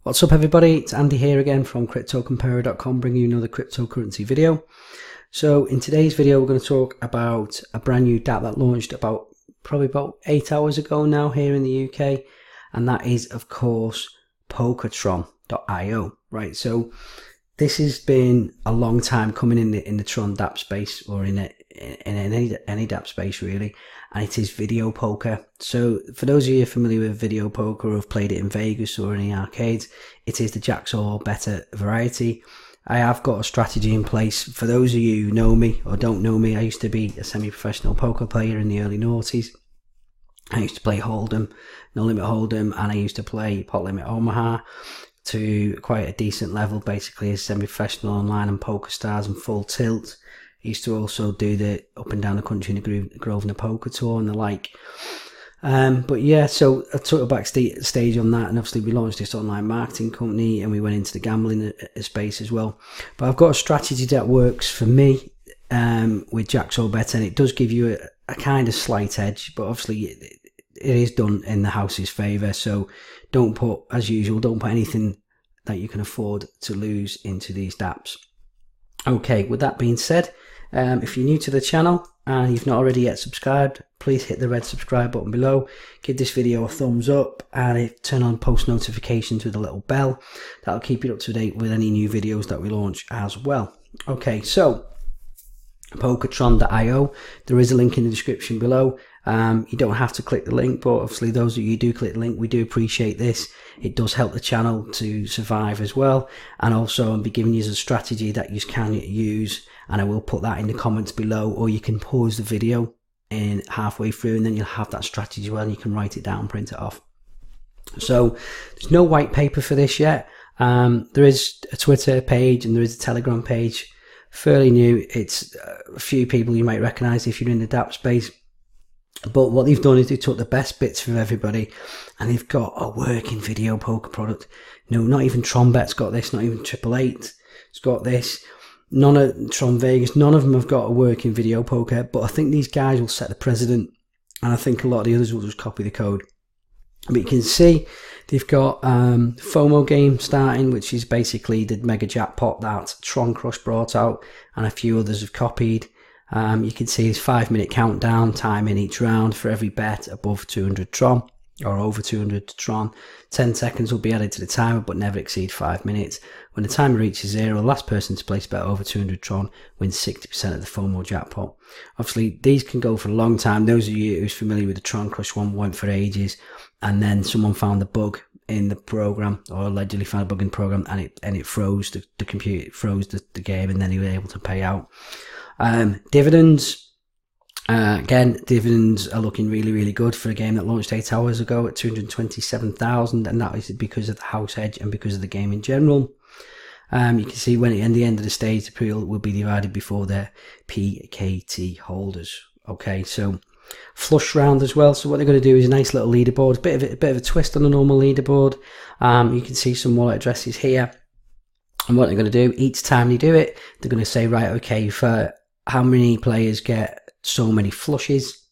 What's up everybody, it's Andy here again from CryptoComparer.com, bringing you another cryptocurrency video. So in today's video we're going to talk about a brand new Dapp that launched probably about 8 hours ago now here in the UK, and that is of course Tron.io. Right, so this has been a long time coming in the Tron Dapp space, or in any Dapp space really, and it is video poker. So for those of you familiar with video poker or have played it in Vegas or in the arcades, it is the jacks or better variety. I have got a strategy in place. For those of you who know me or don't know me, I used to be a semi-professional poker player in the early noughties. I used to play Hold'em, No Limit Hold'em, and I used to play Pot Limit Omaha to quite a decent level, basically as semi-professional online and Poker Stars and Full Tilt. I used to also do the up and down the country in the Grosvenor Poker Tour and the like. But yeah, so I took a backstage on that, and obviously we launched this online marketing company and we went into the gambling space as well. But I've got a strategy that works for me with jacks or better, and it does give you a kind of slight edge, but obviously it is done in the house's favour. So don't put, as usual, don't put anything that you can afford to lose into these Dapps. Okay, with that being said, if you're new to the channel and you've not already yet subscribed, please hit the red subscribe button below, give this video a thumbs up, and turn on post notifications with a little bell. That'll keep you up to date with any new videos that we launch as well. Okay, so Tron.io, there is a link in the description below. You don't have to click the link, but obviously those of you who do click the link, we do appreciate this. It does help the channel to survive as well, and also I'll be giving you a strategy that you can use, and I will put that in the comments below, or you can pause the video in halfway through and then you'll have that strategy as well, and you can write it down, print it off. So there's no white paper for this yet. There is a Twitter page and there is a Telegram page, fairly new. It's a few people you might recognize if you're in the Dapp space. But what they've done is they took the best bits from everybody and they've got a working video poker product. No, not even Tron Bet's got this, not even 888 it's got this. None of Tron Vegas, none of them have got a working video poker, but I think these guys will set the precedent, and I think a lot of the others will just copy the code. But you can see they've got FOMO game starting, which is basically the mega jackpot that Tron Crush brought out, and a few others have copied. You can see this 5-minute countdown time in each round for every bet above 200 Tron or over 200 Tron. 10 seconds will be added to the timer, but never exceed 5 minutes. When the timer reaches 0, the last person to place a bet over 200 Tron wins 60% of the FOMO jackpot. Obviously, these can go for a long time. Those of you who's familiar with the Tron Crush one went for ages, and then someone found the bug in the program, or allegedly found a bug in the program, and it froze the computer, it froze the game, and then he was able to pay out. Dividends. Again, dividends are looking really good for a game that launched 8 hours ago at 227,000, and that is because of the house edge and because of the game in general. You can see when at the end of the stage, the pool will be divided before their PKT holders. Okay, so flush round as well. So what they're going to do is a nice little leaderboard, a bit of a twist on a normal leaderboard. You can see some wallet addresses here, and what they're going to do each time they do it, they're going to say, right, okay, for how many players get so many flushes,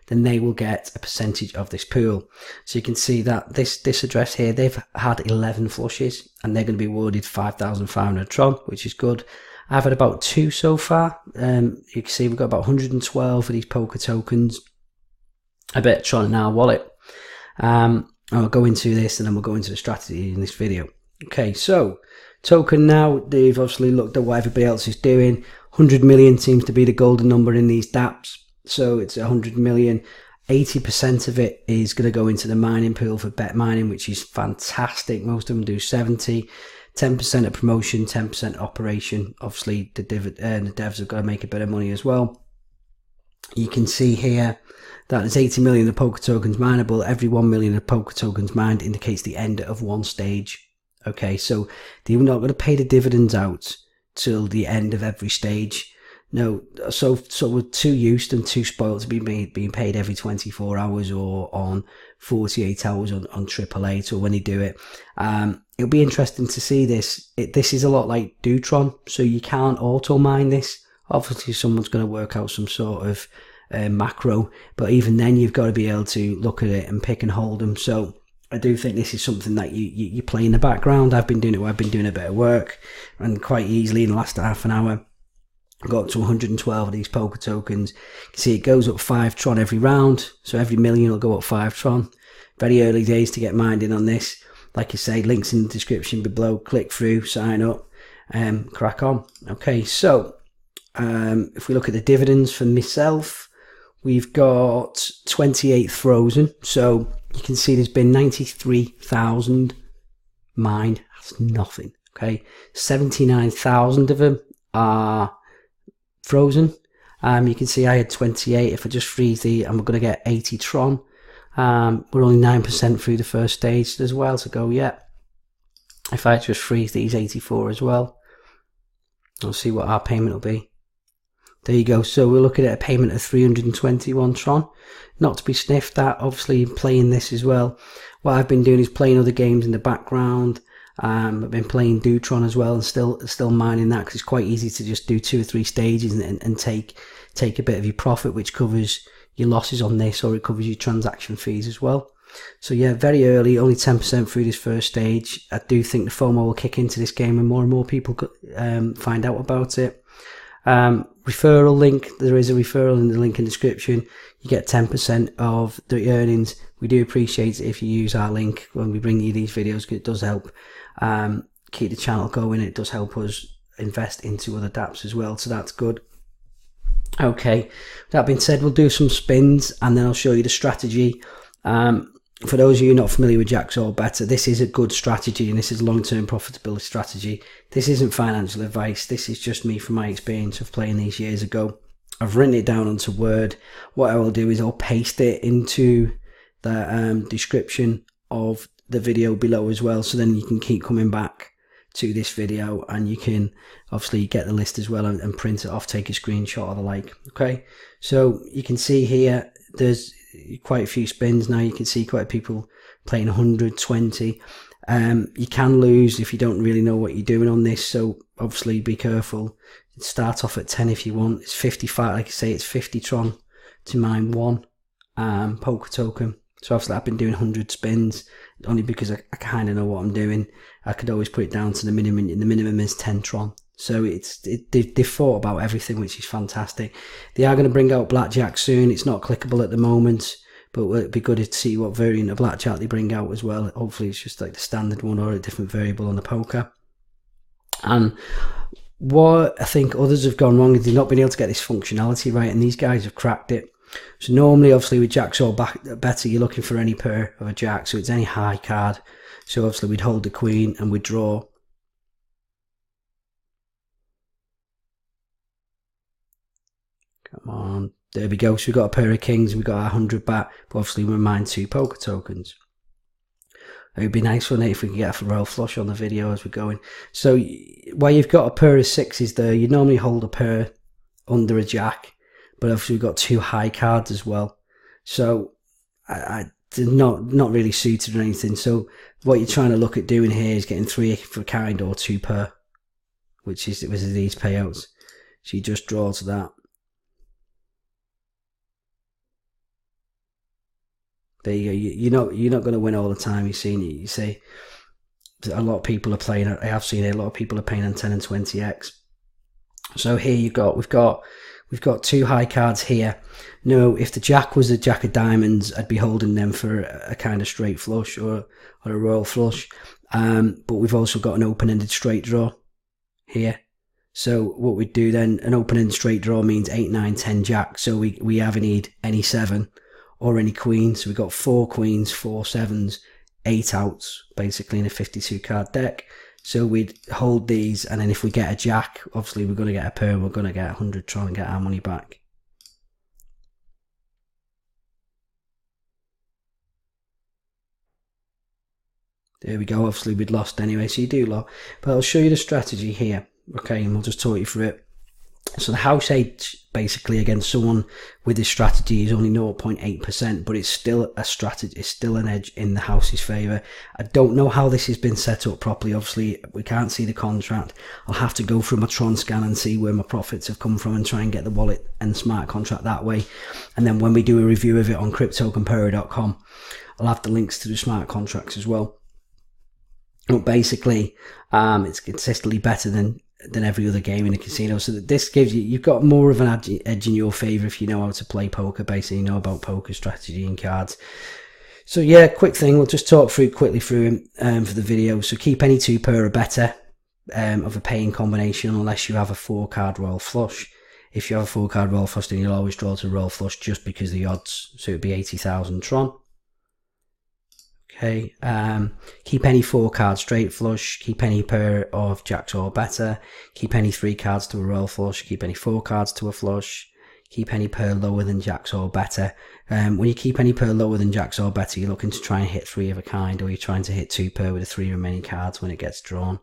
then they will get a percentage of this pool. So you can see that this address here, they've had 11 flushes and they're going to be awarded 5,500 Tron, which is good. I've had about 2 so far. You can see we've got about 112 of these poker tokens, a bit of Tron in our wallet. I'll go into this and then we'll go into the strategy in this video. Okay, so token now, they've obviously looked at what everybody else is doing. 100 million seems to be the golden number in these Dapps. So it's 100 million. 80% of it is going to go into the mining pool for bet mining, which is fantastic. Most of them do 70. 10% of promotion, 10% operation. Obviously, the devs have got to make a bit of money as well. You can see here that there's 80 million of poker tokens mineable. Every 1 million of poker tokens mined indicates the end of one stage. Okay, so they're not going to pay the dividends out till the end of every stage. No, so we're too used and too spoiled to be being paid every 24 hours or on 48 hours on 888 or when they do it. It'll be interesting to see this. This is a lot like Tron, so you can't auto mine this. Obviously, someone's going to work out some sort of macro, but even then, you've got to be able to look at it and pick and hold them. So I do think this is something that you play in the background. I've been doing it where I've been doing a bit of work, and quite easily in the last half an hour, I got up to 112 of these poker tokens. You can see it goes up 5 Tron every round, so every million will go up 5 Tron. Very early days to get minding on this. Like I say, links in the description below. Click through, sign up, crack on. Okay, so if we look at the dividends for myself, we've got 28 frozen. So you can see there's been 93,000 mined. That's nothing. Okay, 79,000 of them are frozen. You can see I had 28. If I just freeze the, and we're going to get 80 Tron. We're only 9% through the first stage as well to go yet. If I just freeze these 84 as well, we'll see what our payment will be. There you go. So we're looking at a payment of 321 Tron. Not to be sniffed at, obviously playing this as well. What I've been doing is playing other games in the background. I've been playing Tron as well, and still mining that, because it's quite easy to just do 2 or 3 stages and take a bit of your profit, which covers your losses on this, or it covers your transaction fees as well. So yeah, very early, only 10% through this first stage. I do think the FOMO will kick into this game and more people find out about it. Referral link, there is a referral in the link in the description. You get 10% of the earnings. We do appreciate it if you use our link when we bring you these videos, because it does help keep the channel going. It does help us invest into other dApps as well, so that's good. Okay, that being said, we'll do some spins and then I'll show you the strategy. For those of you not familiar with Jacks or Better, this is a good strategy, and this is a long-term profitability strategy. This isn't financial advice. This is just me from my experience of playing these years ago. I've written it down onto Word. What I will do is I'll paste it into the description of the video below as well, so then you can keep coming back to this video and you can obviously get the list as well and print it off, take a screenshot or the like. Okay, so you can see here there's quite a few spins now. You can see quite people playing 120. You can lose if you don't really know what you're doing on this, so obviously be careful. Start off at 10 if you want. It's 55, like I say, it's 50 Tron to mine 1 poker token. So obviously I've been doing 100 spins only because I kind of know what I'm doing. I could always put it down to the minimum, and the minimum is 10 Tron. So they've thought about everything, which is fantastic. They are going to bring out blackjack soon. It's not clickable at the moment, but it'd be good to see what variant of blackjack they bring out as well. Hopefully it's just like the standard one or a different variable on the poker. And what I think others have gone wrong is they've not been able to get this functionality right, and these guys have cracked it. So normally, obviously, with Jacks or Better, you're looking for any pair of a Jack, so it's any high card. So obviously we'd hold the Queen and we'd draw. Come on, there we go. So we've got a pair of Kings, we've got our 100 back, but obviously we mine 2 poker tokens. It would be nice, wouldn't it, if we could get a royal flush on the video as we're going. So while you've got a pair of 6s there, you normally hold a pair under a Jack, but obviously we've got 2 high cards as well. So I not really suited or anything. So what you're trying to look at doing here is getting 3 for kind or 2 per, which is these payouts. So you just draw to that. There you go. You're not going to win all the time. You've seen it. You see, a lot of people are playing. I have seen it. A lot of people are paying on 10 and 20x. So here we've got 2 high cards here. No, if the Jack was a Jack of diamonds, I'd be holding them for a kind of straight flush or a royal flush. But we've also got an open-ended straight draw here. So what we'd do then, an open-ended straight draw means 8, 9, 10 Jack. So we either need any 7 or any Queen. So we've got 4 Queens, 4 7s, 8 outs, basically in a 52 card deck. So we'd hold these, and then if we get a Jack, obviously we're going to get a pair, we're going to get 100 Tron and get our money back. There we go. Obviously we'd lost anyway, so you do lose. But I'll show you the strategy here, okay, and we'll just talk you through it. So the house 8, basically against someone with this strategy is only 0.8%, but it's still a strategy, it's still an edge in the house's favour. I don't know how this has been set up properly. Obviously we can't see the contract. I'll have to go through my Tron scan and see where my profits have come from and try and get the wallet and smart contract that way. And then when we do a review of it on cryptocompare.com, I'll have the links to the smart contracts as well. But basically, it's consistently better than every other game in a casino. So that this gives you've got more of an edge in your favour if you know how to play poker, basically, you know about poker strategy and cards. So yeah, quick thing, we'll just talk quickly through him for the video. So keep any 2 pair or better of a paying combination unless you have a 4-card royal flush. If you have a 4-card royal flush, then you'll always draw to royal flush just because of the odds. So it'd be 80,000 Tron. Okay, keep any 4-card straight flush, keep any pair of jacks or better, keep any 3 cards to a royal flush, keep any 4 cards to a flush, keep any pair lower than jacks or better. When you keep any pair lower than jacks or better, you're looking to try and hit 3 of a kind, or you're trying to hit 2 pair with the 3 remaining cards when it gets drawn.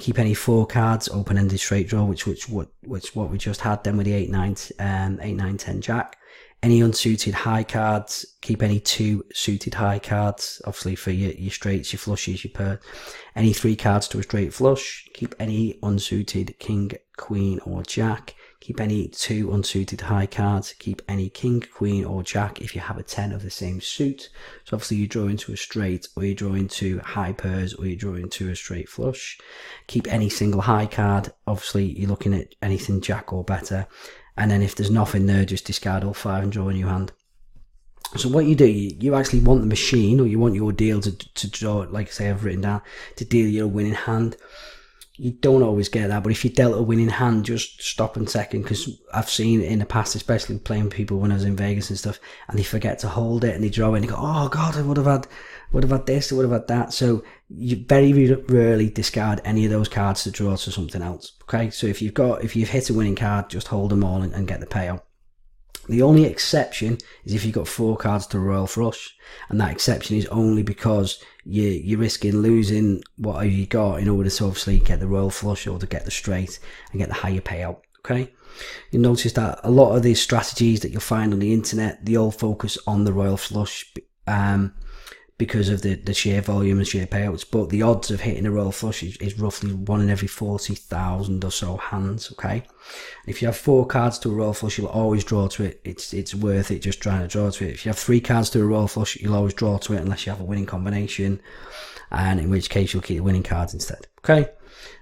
Keep any 4 cards open-ended straight draw, which what we just had then with the 8, 9, 10 jack. Any unsuited high cards, keep any 2 suited high cards, obviously for your straights, your flushes, your pair. Any 3 cards to a straight flush, keep any unsuited king, queen or jack. Keep any 2 unsuited high cards, keep any king, queen or jack if you have a 10 of the same suit. So obviously you draw into a straight, or you draw into high pairs, or you draw into a straight flush. Keep any single high card, obviously you're looking at anything jack or better. And then if there's nothing there, just discard all 5 and draw a new hand. So what you do, you actually want the machine, or you want your deal to draw, like I say I've written down, to deal you a winning hand. You don't always get that, but if you dealt a winning hand, just stop and second, because I've seen it in the past, especially playing people when I was in Vegas and stuff, and they forget to hold it and they draw it and they go, oh god, I would have had this, I would have had that. So you very rarely discard any of those cards to draw to something else. Okay, so if you've hit a winning card, just hold them all and get the payout. The only exception is if you've got 4 cards to royal flush, and that exception is only because you're risking losing what you got in order to obviously get the royal flush or to get the straight and get the higher payout. Okay, you'll notice that a lot of these strategies that you'll find on the internet, they all focus on the royal flush because of the sheer volume and sheer payouts, but the odds of hitting a royal flush is roughly 1 in every 40,000 or so hands. Okay, if you have 4 cards to a royal flush, you'll always draw to it. It's worth it just trying to draw to it. If you have 3 cards to a royal flush, you'll always draw to it unless you have a winning combination, and in which case you'll keep the winning cards instead. Okay,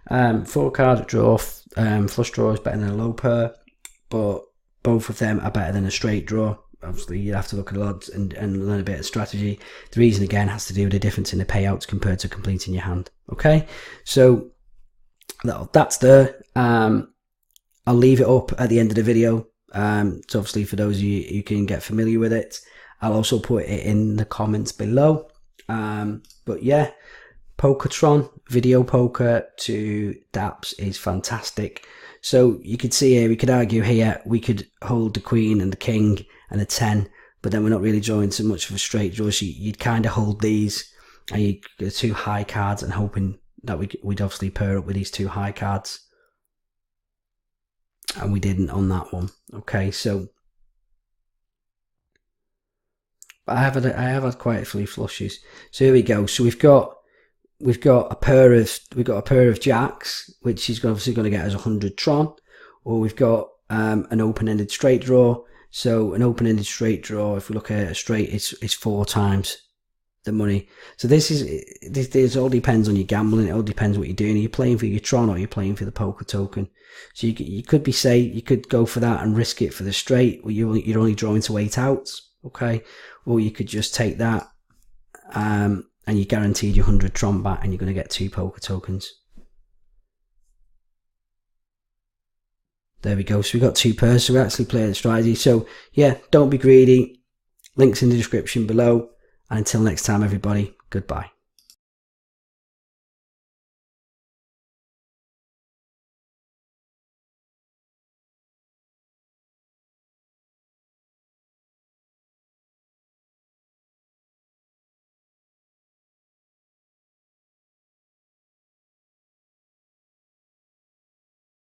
4 card draw, flush draw is better than a low pair, but both of them are better than a straight draw. Obviously you have to look at the odds and learn a bit of strategy. The reason again has to do with the difference in the payouts compared to completing your hand. Okay, so that's there. I'll leave it up at the end of the video, so obviously for those of you who can get familiar with it. I'll also put it in the comments below. But yeah, Pokertron video poker to Dapps is fantastic. So you could see here, we could argue here, we could hold the queen and the king and a 10, but then we're not really drawing so much of a straight draw. So you'd kind of hold these and you get 2 high cards and hoping that we'd obviously pair up with these 2 high cards, and we didn't on that one. Okay, so I have had quite a few flushes. So here we go. So we've got a pair of jacks, which is obviously going to get us 100 Tron, or we've got an open-ended straight draw. So an open-ended straight draw, if we look at a straight, it's 4 times the money. So this all depends on your gambling. It all depends what you're doing. Are you playing for your Tron or are you playing for the poker token? So you could go for that and risk it for the straight, where you're only drawing to 8 outs. Okay, or you could just take that and you're guaranteed your 100 Tron back, and you're going to get 2 poker tokens. There we go. So we got 2 pairs. So we actually play the strategy. So yeah, don't be greedy. Links in the description below. And until next time, everybody, goodbye.